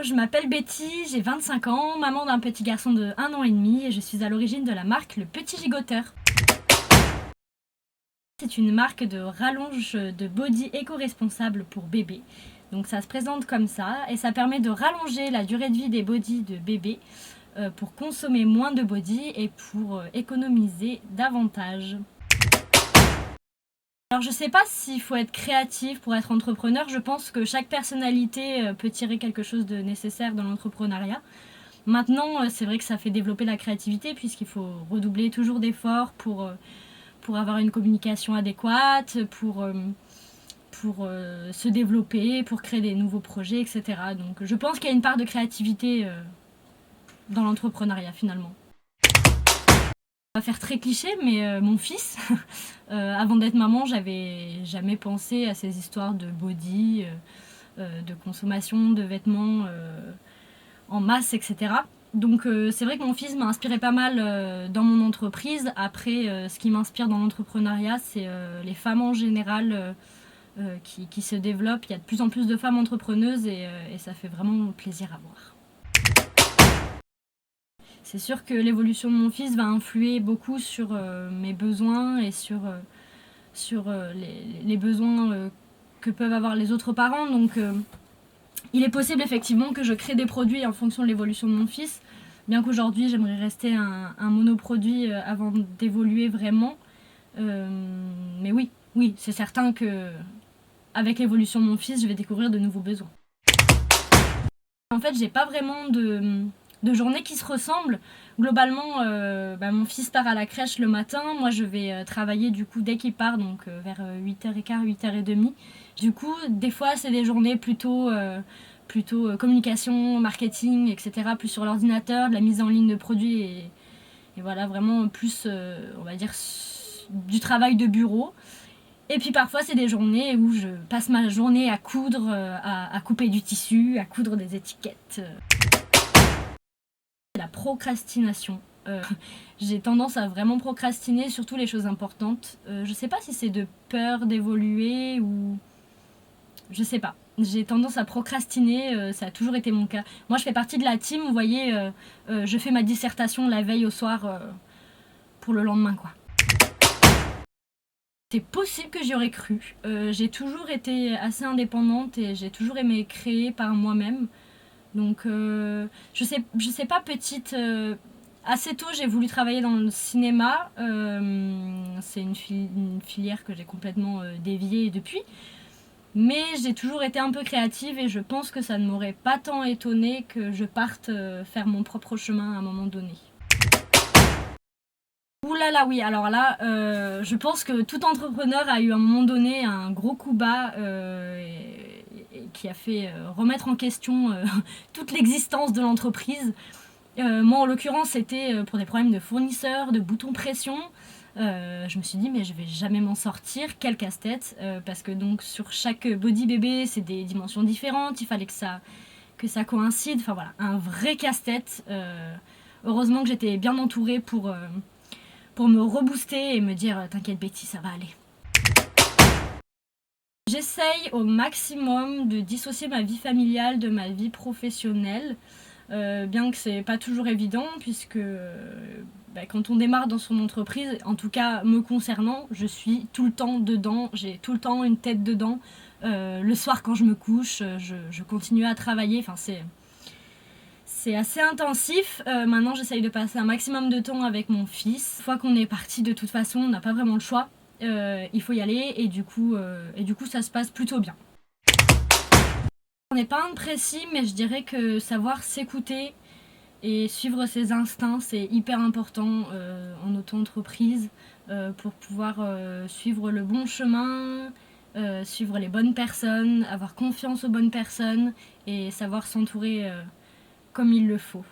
je m'appelle Betty, j'ai 25 ans, maman d'un petit garçon de 1 an et demi et je suis à l'origine de la marque Le Petit Gigoteur. C'est une marque de rallonge de body éco-responsable pour bébés. Donc ça se présente comme ça et ça permet de rallonger la durée de vie des bodys de bébés pour consommer moins de body et pour économiser davantage. Alors je sais pas s'il faut être créatif pour être entrepreneur, je pense que chaque personnalité peut tirer quelque chose de nécessaire dans l'entrepreneuriat. Maintenant, c'est vrai que ça fait développer la créativité puisqu'il faut redoubler toujours d'efforts pour avoir une communication adéquate, pour se développer, pour créer des nouveaux projets, etc. Donc je pense qu'il y a une part de créativité dans l'entrepreneuriat finalement. Ça va faire très cliché, mais mon fils, avant d'être maman, j'avais jamais pensé à ces histoires de body, de consommation de vêtements en masse, etc. Donc c'est vrai que mon fils m'a inspiré pas mal dans mon entreprise. Après, ce qui m'inspire dans l'entrepreneuriat, c'est les femmes en général qui se développent. Il y a de plus en plus de femmes entrepreneuses et ça fait vraiment plaisir à voir. C'est sûr que l'évolution de mon fils va influer beaucoup sur mes besoins et sur les besoins que peuvent avoir les autres parents. Donc il est possible effectivement que je crée des produits en fonction de l'évolution de mon fils, bien qu'aujourd'hui j'aimerais rester un monoproduit avant d'évoluer vraiment. Mais oui, c'est certain que avec l'évolution de mon fils, je vais découvrir de nouveaux besoins. En fait, j'ai pas vraiment de journée qui se ressemblent. Globalement, mon fils part à la crèche le matin. Moi, je vais travailler du coup dès qu'il part, donc vers 8h15, 8h30. Du coup, des fois, c'est des journées plutôt communication, marketing, etc. Plus sur l'ordinateur, de la mise en ligne de produits et voilà, vraiment plus, on va dire, du travail de bureau. Et puis parfois, c'est des journées où je passe ma journée à coudre, à couper du tissu, à coudre des étiquettes. La procrastination. J'ai tendance à vraiment procrastiner, surtout les choses importantes. Je sais pas si c'est de peur d'évoluer ou... Je sais pas. J'ai tendance à procrastiner, ça a toujours été mon cas. Moi, je fais partie de la team, vous voyez, je fais ma dissertation la veille au soir pour le lendemain, quoi. C'est possible que j'y aurais cru. J'ai toujours été assez indépendante et j'ai toujours aimé créer par moi-même. Donc je sais pas, petite, assez tôt j'ai voulu travailler dans le cinéma. C'est une filière que j'ai complètement déviée depuis. Mais j'ai toujours été un peu créative et je pense que ça ne m'aurait pas tant étonnée que je parte faire mon propre chemin à un moment donné. Ouh là là, oui, alors là, je pense que tout entrepreneur a eu à un moment donné un gros coup bas et qui a fait remettre en question toute l'existence de l'entreprise. Moi, en l'occurrence, c'était pour des problèmes de fournisseurs, de boutons pression. Je me suis dit, mais je vais jamais m'en sortir, quel casse-tête, parce que donc sur chaque body bébé, c'est des dimensions différentes, il fallait que ça coïncide, enfin voilà, un vrai casse-tête. Heureusement que j'étais bien entourée pour me rebooster et me dire t'inquiète Betty, ça va aller. J'essaye au maximum de dissocier ma vie familiale de ma vie professionnelle, bien que c'est pas toujours évident puisque quand on démarre dans son entreprise, en tout cas me concernant, je suis tout le temps dedans, j'ai tout le temps une tête dedans. Le soir quand je me couche, je continue à travailler, enfin c'est assez intensif. Maintenant, j'essaye de passer un maximum de temps avec mon fils. Une fois qu'on est parti, de toute façon, on n'a pas vraiment le choix. Il faut y aller et du coup, ça se passe plutôt bien. On n'est pas un précis, mais je dirais que savoir s'écouter et suivre ses instincts, c'est hyper important en auto-entreprise pour pouvoir suivre le bon chemin, suivre les bonnes personnes, avoir confiance aux bonnes personnes et savoir s'entourer comme il le faut.